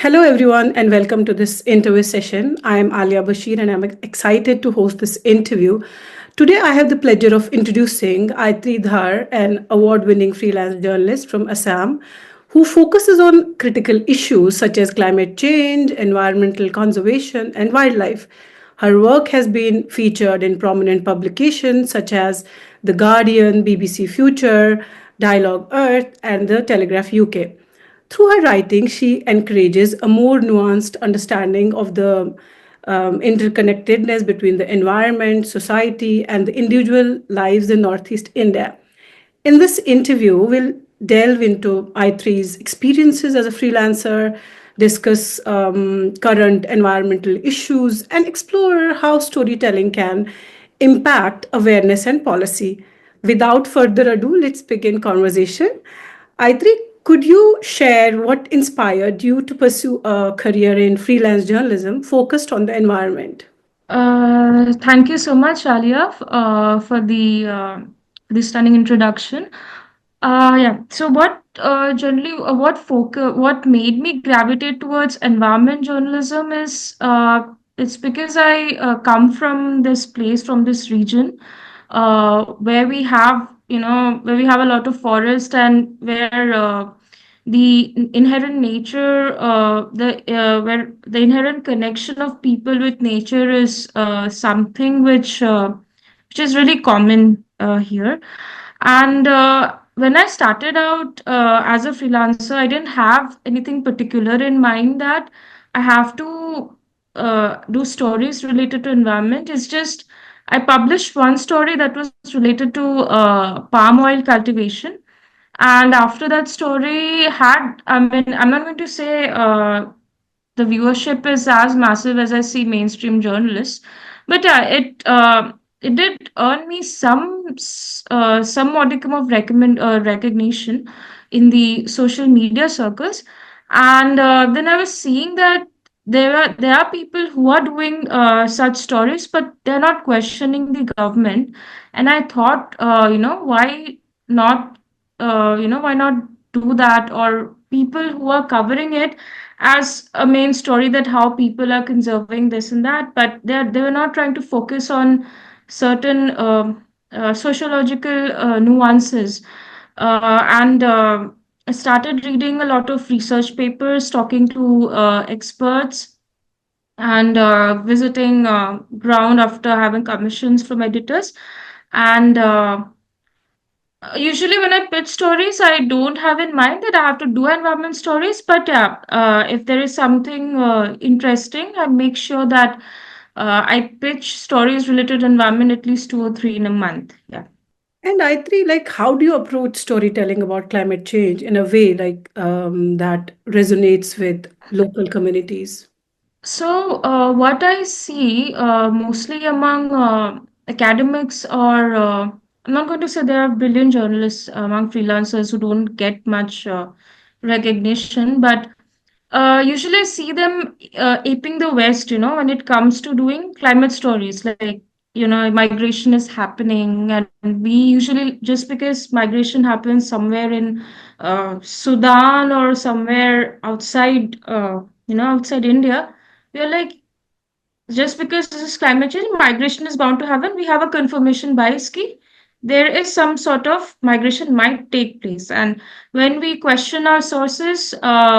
Hello, everyone, and welcome to this interview session. I am Aliya Bashir, and I'm excited to host this interview. Today, I have the pleasure of introducing Aatreyee Dhar, an award winning freelance journalist from Assam, who focuses on critical issues such as climate change, environmental conservation, and wildlife. Her work has been featured in prominent publications such as The Guardian, BBC Future, Dialogue Earth, and The Telegraph UK. Through her writing, she encourages a more nuanced understanding of the interconnectedness between the environment, society, and the individual lives in Northeast India. In this interview, we'll delve into Aitree's experiences as a freelancer, discuss current environmental issues, and explore how storytelling can impact awareness and policy. Without further ado, let's begin conversation. Aitree, could you share what inspired you to pursue a career in freelance journalism focused on the environment? Thank you so much, Aliya, for the stunning introduction. Yeah. So, what made me gravitate towards environment journalism is it's because I come from this place, from this region, where we have, where we have a lot of forest and where the inherent nature, where the inherent connection of people with nature is something which is really common here. And when I started out as a freelancer, I didn't have anything particular in mind that I have to do stories related to environment. It's just I published one story that was related to palm oil cultivation, and after that story had, I mean, I'm not going to say the viewership is as massive as I see mainstream journalists, but it did earn me some modicum of recognition in the social media circles, and then I was seeing that there are people who are doing such stories, but they're not questioning the government, and I thought, not why not do that, or people who are covering it as a main story, that how people are conserving this and that, but they were not trying to focus on certain sociological nuances. And I started reading a lot of research papers, talking to experts, and visiting ground after having commissions from editors. And usually, when I pitch stories, I don't have in mind that I have to do environment stories. But yeah, if there is something interesting, I make sure that I pitch stories related to environment at least two or three in a month. Yeah. And Aitree, like, how do you approach storytelling about climate change in a way that resonates with local communities? So, what I see mostly among academics, or I'm not going to say there are brilliant journalists among freelancers who don't get much recognition, but usually I see them aping the West, when it comes to doing climate stories. Like, migration is happening, and we usually, just because migration happens somewhere in Sudan or somewhere outside India, we are like, just because this is climate change, migration is bound to happen. We have a confirmation bias key. There is some sort of migration might take place. And when we question our sources,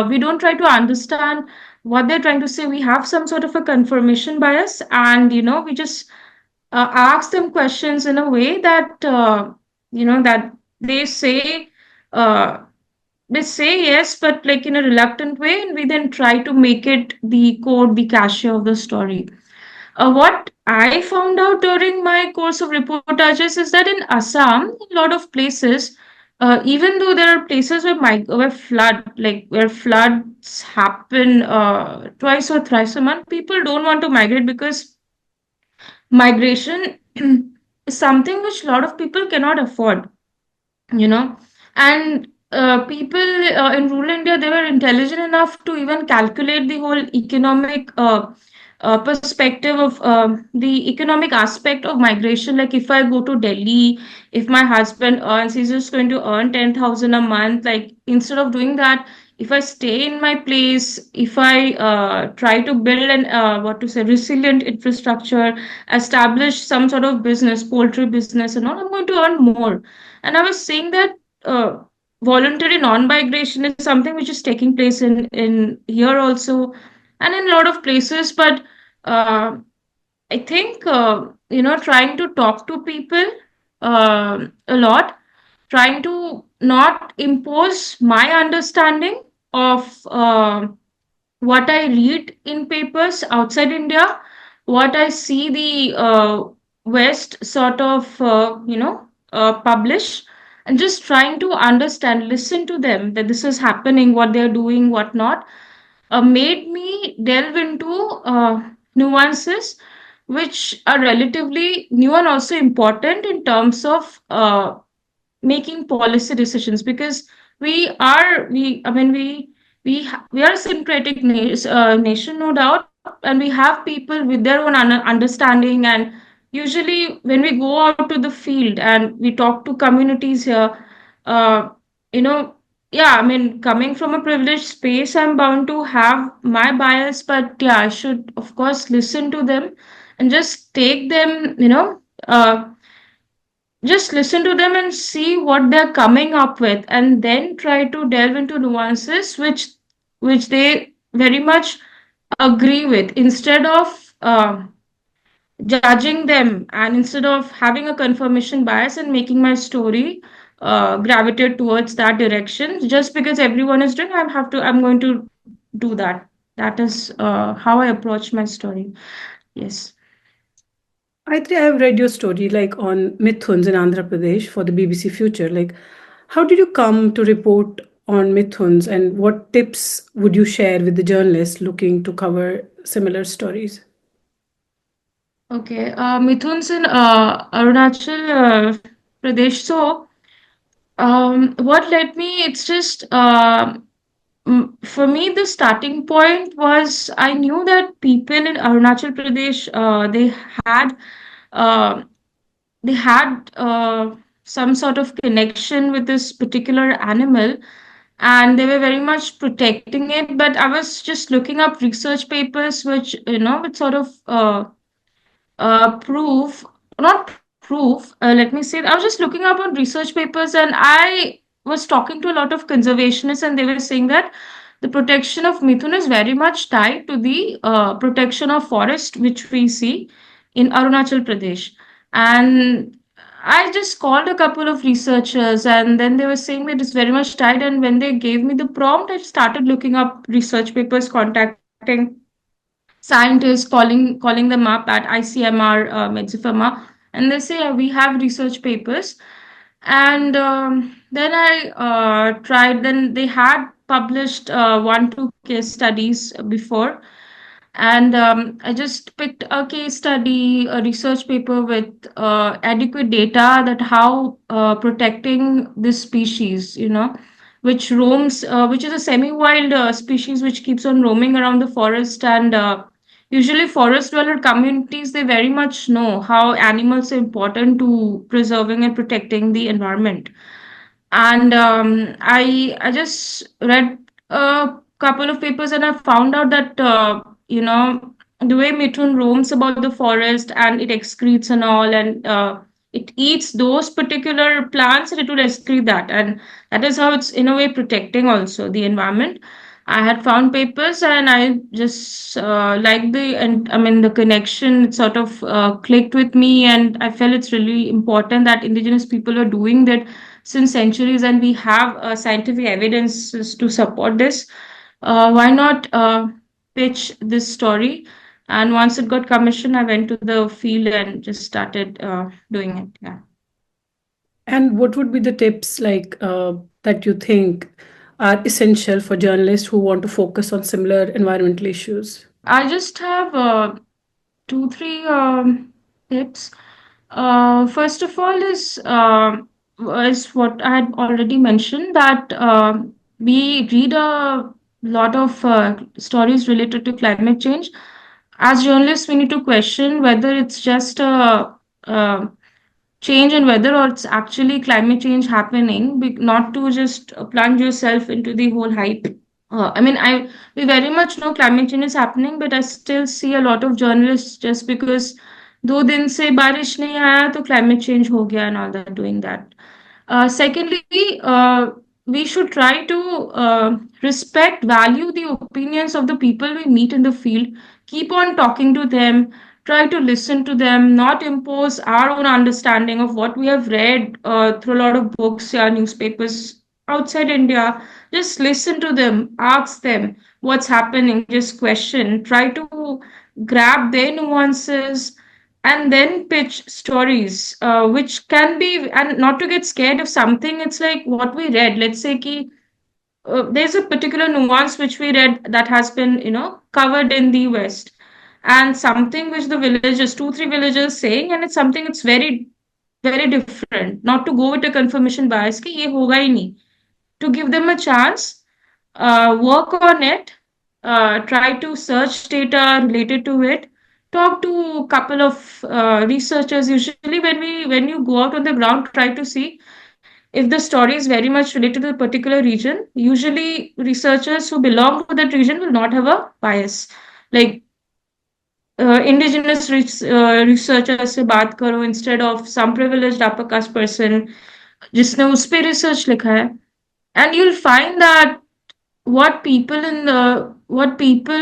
we don't try to understand what they're trying to say. We have some sort of a confirmation bias, and we just ask them questions in a way that that they say uh, they say yes, but like in a reluctant way, and we then try to make it the core, the cachet of the story. What I found out during my course of reportages is that in Assam, a lot of places, even though there are places where floods happen twice or thrice a month, people don't want to migrate because migration is something which a lot of people cannot afford, you know and people in rural India, they were intelligent enough to even calculate the whole economic perspective of the economic aspect of migration. Like, if I go to Delhi, if my husband earns, he's just going to earn 10,000 a month. Like, instead of doing that, if I stay in my place, if I try to build an what to say resilient infrastructure, establish some sort of business, poultry business, and all, I'm going to earn more. And I was saying that uh, voluntary non-migration is something which is taking place in here also, and in a lot of places. But uh, I think trying to talk to people a lot, trying to not impose my understanding of what I read in papers outside India, what I see the West sort of publish, and just trying to understand, listen to them that this is happening, what they're doing, what not, made me delve into nuances which are relatively new and also important in terms of making policy decisions, because we I mean we are a syncretic nation, no doubt, and we have people with their own understanding. And usually when we go out to the field and we talk to communities here, uh, you know yeah, I mean, coming from a privileged space, I'm bound to have my bias, but yeah, I should of course listen to them and just take them, just listen to them and see what they're coming up with, and then try to delve into nuances which they very much agree with, instead of judging them, and instead of having a confirmation bias and making my story gravitate towards that direction. Just because everyone is doing, I'm going to do that. That is how I approach my story. Yes. I think I've read your story like on Mithuns in Andhra Pradesh for the BBC Future. Like, how did you come to report on Mithuns, and what tips would you share with the journalists looking to cover similar stories? Okay. Mithun's in Arunachal Pradesh. So, what led me? It's just for me, the starting point was I knew that people in Arunachal Pradesh, had uh, they had some sort of connection with this particular animal, and they were very much protecting it. But I was just looking up research papers which which sort of proof, not proof, let me say, I was just looking up on research papers, and I was talking to a lot of conservationists, and they were saying that the protection of mithun is very much tied to the protection of forest, which we see in Arunachal Pradesh. And I just called a couple of researchers, and then they were saying that it's very much tied. And when they gave me the prompt, I started looking up research papers, contacting scientists, calling them up at ICMR, Medzifema, and they say, we have research papers. And then I tried. Then they had published one, two case studies before, and I just picked a case study, a research paper with adequate data that how protecting this species, which roams, which is a semi-wild species which keeps on roaming around the forest. And usually forest dweller communities, they very much know how animals are important to preserving and protecting the environment. And I just read a couple of papers, and I found out that the way mithun roams about the forest and it excretes and all, and it eats those particular plants, and it will excrete that, and that is how it's in a way protecting also the environment. I had found papers, and I just liked the, and I mean the connection, it sort of clicked with me, and I felt it's really important that indigenous people are doing that since centuries, and we have scientific evidences to support this. Why not pitch this story? And once it got commissioned, I went to the field and just started doing it. Yeah. And what would be the tips like that you think are essential for journalists who want to focus on similar environmental issues? I just have two, three tips. First of all is what I had already mentioned, that we read a lot of stories related to climate change. As journalists, we need to question whether it's just a change in weather, or it's actually climate change happening, not to just plunge yourself into the whole hype. I mean, we very much know climate change is happening, but I still see a lot of journalists just because 2 दिन से बारिश नहीं आया तो climate change हो गया and all that doing that. Secondly, we should try to respect, value the opinions of the people we meet in the field. Keep on talking to them. Try to listen to them, not impose our own understanding of what we have read through a lot of books or newspapers outside India. Just listen to them, ask them what's happening, just question, try to grab their nuances and then pitch stories which can be, and not to get scared of something. It's like what we read, let's say ki, there's a particular nuance which we read that has been covered in the west, and something which the villagers, 2 3 villagers saying, and it's something, it's very different. Not to go with a confirmation bias ki ye hoga hi nahi, to give them a chance, work on it, try to search data related to it, talk to a couple of researchers. Usually, when you go out on the ground, try to see if the story is very much related to a particular region. Usually, researchers who belong to that region will not have a bias. Like indigenous researchers से बात करो instead of some privileged upper caste person जिसने उस पे research लिखा है, and you'll find that what people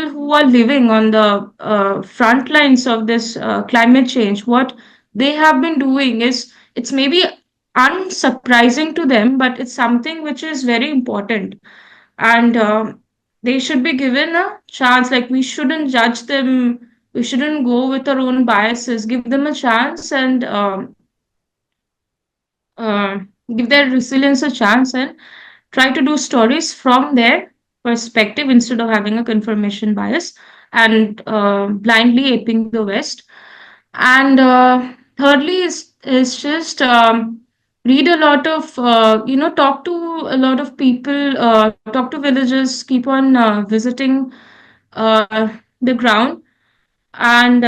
who are living on the front lines of this climate change, what they have been doing is, it's maybe unsurprising to them, but it's something which is very important, and they should be given a chance. Like, we shouldn't judge them, we shouldn't go with our own biases, give them a chance, and uh, give their resilience a chance, and try to do stories from their perspective instead of having a confirmation bias and blindly aping the West. And thirdly is just read a lot of, talk to a lot of people, talk to villagers, keep on visiting the ground, and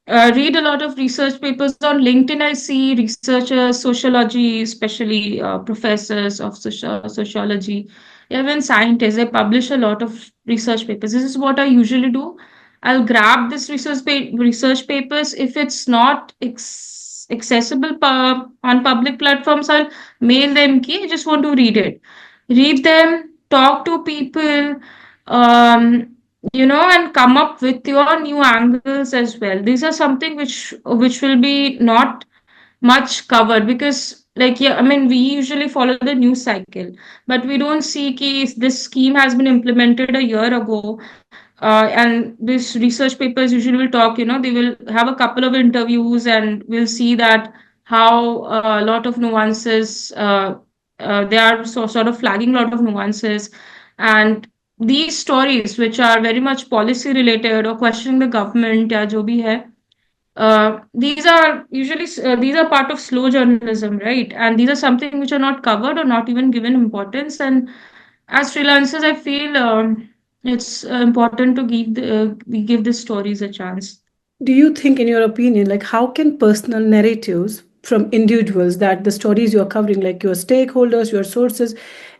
read a lot of research papers on LinkedIn. I see researchers, sociology, especially professors of sociology, even scientists. They publish a lot of research papers. This is what I usually do. I'll grab this research papers. If it's not accessible on public platforms, I'll mail them. Ki, I just want to read them, talk to people. Um, and come up with your new angles as well. These are something which will be not much covered, because, like, yeah, I mean, we usually follow the news cycle, but we don't see ki this scheme has been implemented a year ago. And this research papers usually will talk, they will have a couple of interviews, and we'll see that how a lot of nuances, they are sort of flagging a lot of nuances. And these stories, which are very much policy related or questioning the government, या जो भी है, these are usually these are part of slow journalism, right? And these are something which are not covered or not even given importance. And as freelancers, I feel it's important to we give these stories a chance. Do you think, in your opinion, like how can personal narratives from individuals, that the stories you're covering, like your stakeholders, your sources,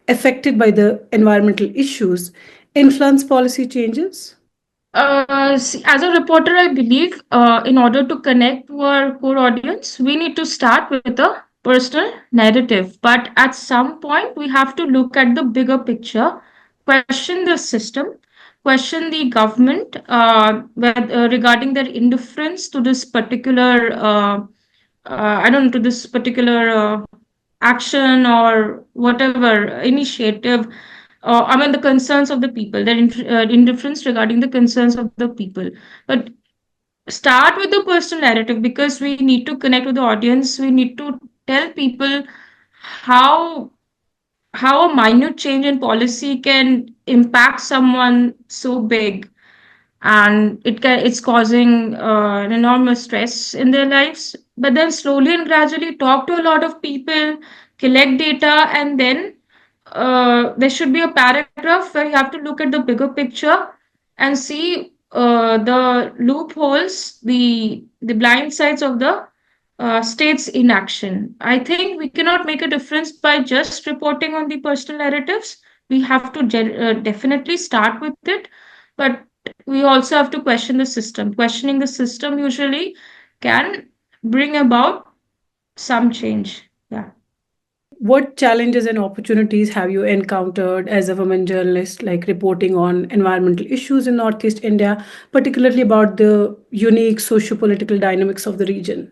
affected by the environmental issues, influence policy changes? See, as a reporter, I believe in order to connect to our core audience, we need to start with a personal narrative. But at some point, we have to look at the bigger picture, question the system, question the government regarding their indifference to this particular, I don't know, to this particular action or whatever initiative. I mean, the concerns of the people, their indifference regarding the concerns of the people. But start with the personal narrative, because we need to connect with the audience. We need to tell people how how a minute change in policy can impact someone so big, and it's causing an enormous stress in their lives. But then slowly and gradually talk to a lot of people, collect data, and then there should be a paragraph where you have to look at the bigger picture and see the loopholes, the blind sides of the state's inaction. I think we cannot make a difference by just reporting on the personal narratives. we have to definitely start with it, but we also have to question the system. Questioning the system usually can bring about some change. Yeah. What challenges and opportunities have you encountered as a woman journalist, like reporting on environmental issues in Northeast India, particularly about the unique socio-political dynamics of the region?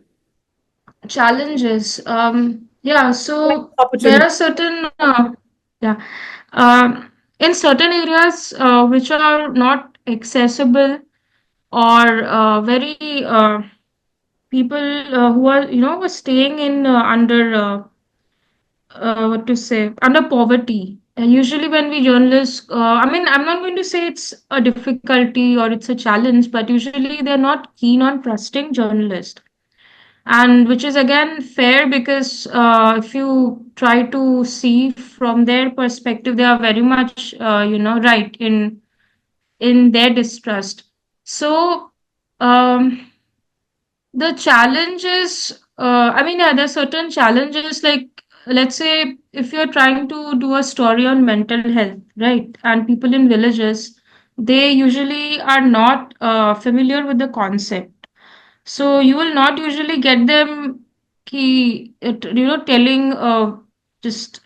Challenges. Yeah, so there Opportunities. are certain, yeah, in certain areas which are not accessible, or very people who are, were staying in under what to say, under poverty. Usually, when we journalists, I mean, I'm not going to say it's a difficulty or it's a challenge, but usually they're not keen on trusting journalists, and which is again fair, because if you try to see from their perspective, they are very much right in their distrust. So um the challenge is, I mean, yeah, there are certain challenges, like, let's say if you're trying to do a story on mental health, right? And people in villages, they usually are not familiar with the concept. So you will not usually get them telling just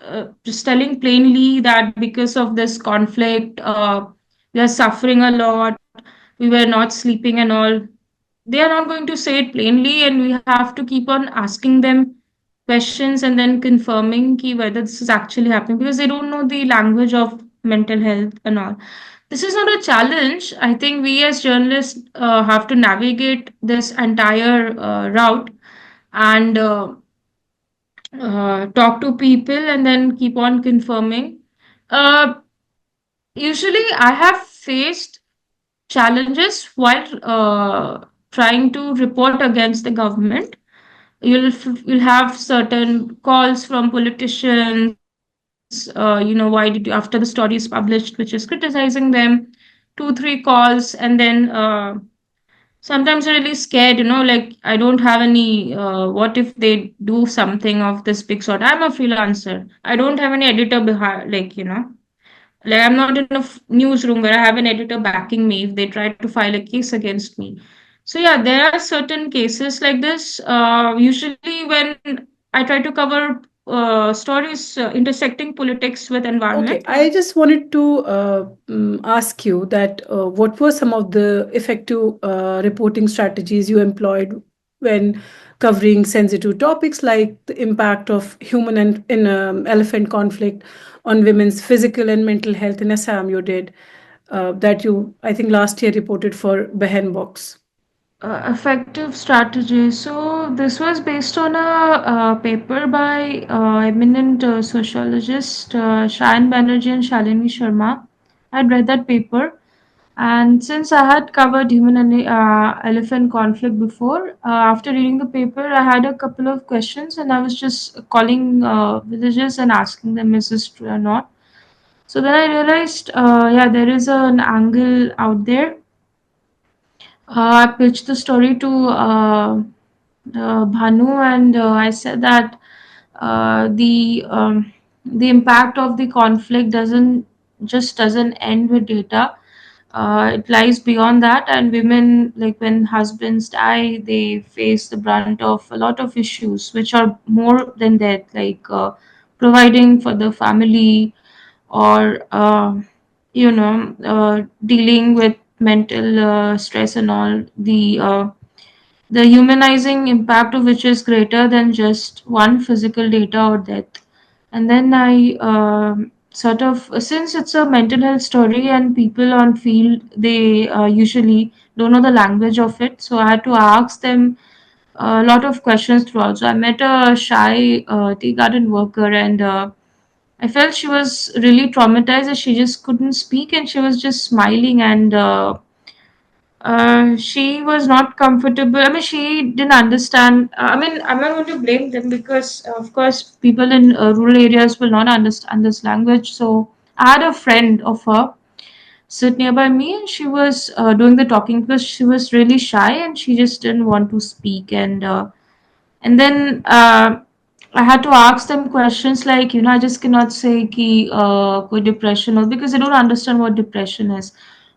telling plainly that because of this conflict, we are suffering a lot, we were not sleeping and all. They are not going to say it plainly, and we have to keep on asking them questions and then confirming whether this is actually happening, because they don't know the language of mental health and all. This is not a challenge. I think we as journalists have to navigate this entire route, and talk to people and then keep on confirming. Uh, Usually, I have faced challenges while trying to report against the government. You'll have certain calls from politicians, why did you, after the story is published, which is criticizing them, 2 3 calls, and then sometimes you're really scared, like, I don't have any, what if they do something of this big sort. I'm a freelancer, I don't have any editor behind, like, I'm not in a newsroom where I have an editor backing me if they try to file a case against me. So yeah, there are certain cases like this. Usually, when I try to cover stories intersecting politics with Okay, environment. I just wanted to ask you that what were some of the effective reporting strategies you employed when covering sensitive topics like the impact of human and in elephant conflict on women's physical and mental health in Assam? You did that you, I think, last year reported for Behen Box. Effective strategy. So this was based on a paper by eminent sociologist Shayan Banerjee and Shalini Sharma. I'd read that paper, and since I had covered human and elephant conflict before, after reading the paper, I had a couple of questions, and I was just calling villagers and asking them, is this true or not? So then I realized, yeah, there is an angle out there. I pitched the story to Bhanu, and I said that the impact of the conflict doesn't end with data. It lies beyond that, and women, like when husbands die, they face the brunt of a lot of issues, which are more than that, like providing for the family, or dealing with mental stress and all, the humanizing impact of which is greater than just one physical data or death. And then I sort of, since it's a mental health story and people on field, they usually don't know the language of it, so I had to ask them a lot of questions throughout. So I met a shy tea garden worker, and I felt she was really traumatized, as she just couldn't speak and she was just smiling, and she was not comfortable. I mean, she didn't understand. I mean, I'm not going to blame them, because, of course, people in rural areas will not understand this language. So I had a friend of her sit nearby me, and she was doing the talking, because she was really shy and she just didn't want to speak. And then I had to ask them questions like, I just cannot say ki koi depression or because they don't understand what depression is.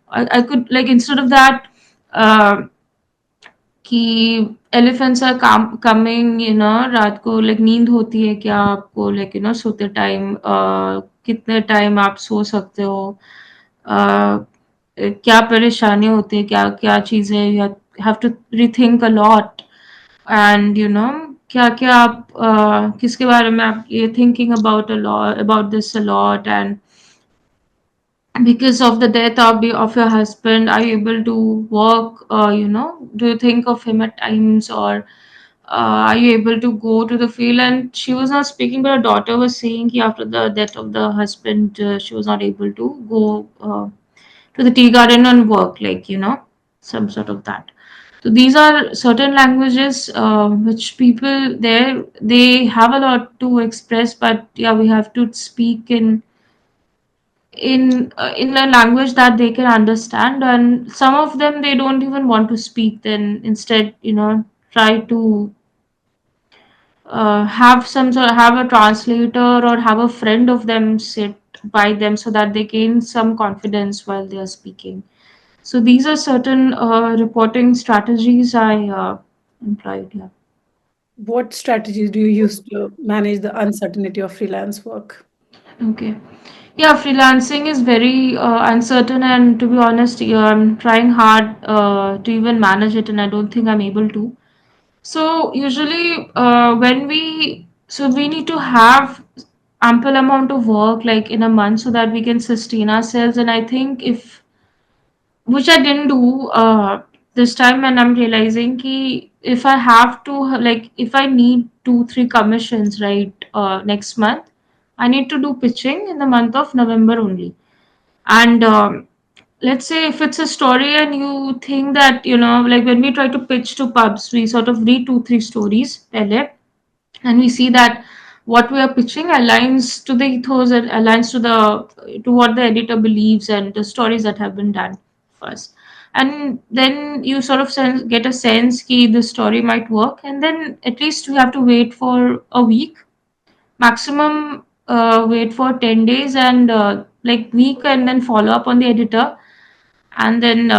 I could like instead of that, uh, कि elephants are coming, रात को like नींद होती है क्या आपको, like सोते time कितने टाइम आप सो सकते हो, क्या परेशानी होती है, क्या क्या चीजें you have to rethink a lot, and क्या क्या आप किसके बारे में आप ये thinking about a lot about this a lot, and because of the death of your husband, are you able to work, do you think of him at times, or are you able to go to the field? And she was not speaking, but her daughter was saying कि after the death of the husband, she was not able to go to the tea garden and work, like some sort of that. So these are certain languages which people there, they have a lot to express, but yeah, we have to speak in a language that they can understand, and some of them they don't even want to speak, then instead try to have a translator or have a friend of them sit by them so that they gain some confidence while they are speaking. So these are certain reporting strategies I employed. Yeah. What strategies do you use to manage the uncertainty of freelance work? Okay. Yeah, freelancing is very uncertain, and to be honest, yeah, I'm trying hard to even manage it, and I don't think I'm able to. So usually, we need to have ample amount of work like in a month so that we can sustain ourselves. And I think if which I didn't do this time, and I'm realizing ki if I have to like if I need 2-3 commissions right next month, I need to do pitching in the month of November only. And let's say if it's a story and you think that like when we try to pitch to pubs, we sort of read 2-3 stories pehle, and we see that what we are pitching aligns to the ethos and aligns to what the editor believes and the stories that have been done first, and then you sort of get a sense ki the story might work, and then at least we have to wait for a week maximum, wait for 10 days, and like week, and then follow up on the editor, and then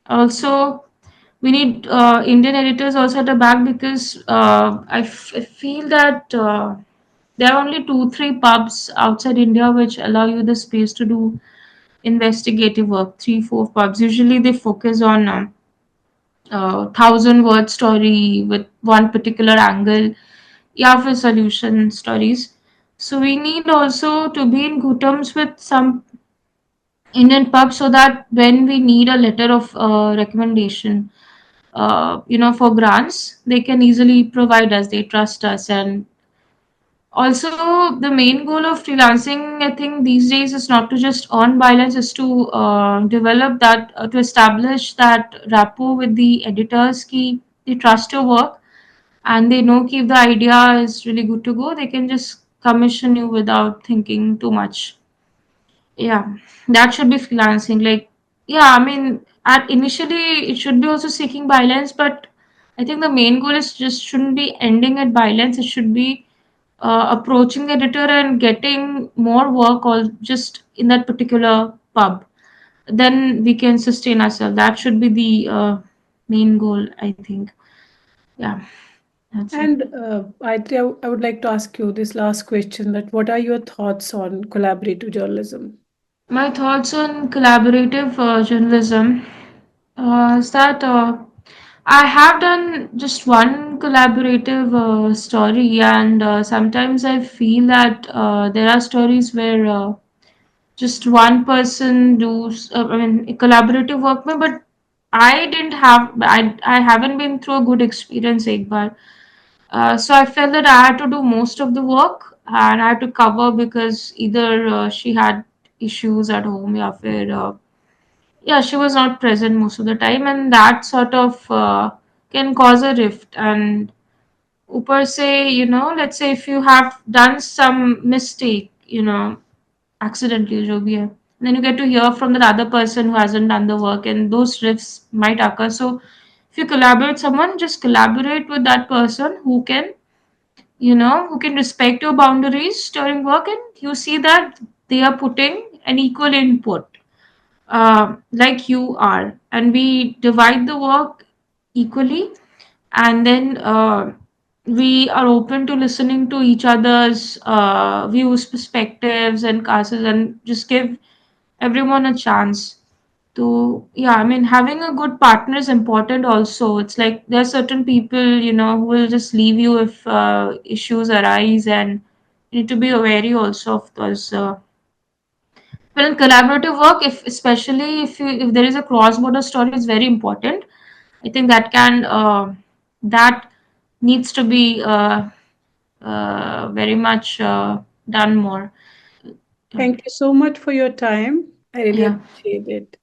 also we need Indian editors also at the back, because I feel that there are only 2-3 pubs outside India which allow you the space to do investigative work. 3-4 pubs usually they focus on 1,000 word story with one particular angle, yeah, for solution stories. So we need also to be in good terms with some Indian pubs so that when we need a letter of recommendation, for grants, they can easily provide us. They trust us, and also the main goal of freelancing, I think these days, is not to just earn balance, is to develop that, to establish that rapport with the editors. Ki they trust your work, and they know ki if the idea is really good to go, they can just commission you without thinking too much. Yeah, that should be freelancing. Like, yeah, I mean, at initially it should be also seeking balance, but I think the main goal is just shouldn't be ending at balance. It should be approaching the editor and getting more work, or just in that particular pub. Then we can sustain ourselves. That should be the main goal, I think. Yeah, that's it. And I would like to ask you this last question: that what are your thoughts on collaborative journalism? My thoughts on collaborative journalism is that I have done just one collaborative story, and sometimes I feel that there are stories where just one person does, I mean, collaborative work, mein, but I haven't been through a good experience, ek bar. So I felt that I had to do most of the work, and I had to cover because either she had issues at home, या फिर yeah, she was not present most of the time, and that sort of can cause a rift. And ऊपर से, let's say if you have done some mistake, accidentally, जो भी है, then you get to hear from the other person who hasn't done the work, and those rifts might occur. So if you collaborate with someone, just collaborate with that person who can who can respect your boundaries during work, and you see that they are putting an equal input, like you are, and we divide the work equally, and then we are open to listening to each other's views, perspectives, and causes, and just give everyone a chance to, yeah, I mean, having a good partner is important also. It's like there are certain people, who will just leave you if issues arise, and you need to be wary also of those. Well, in collaborative work, if especially if there is a cross-border story, is very important. I think that needs to be very much done more. Thank you so much for your time. I really Yeah. appreciate it.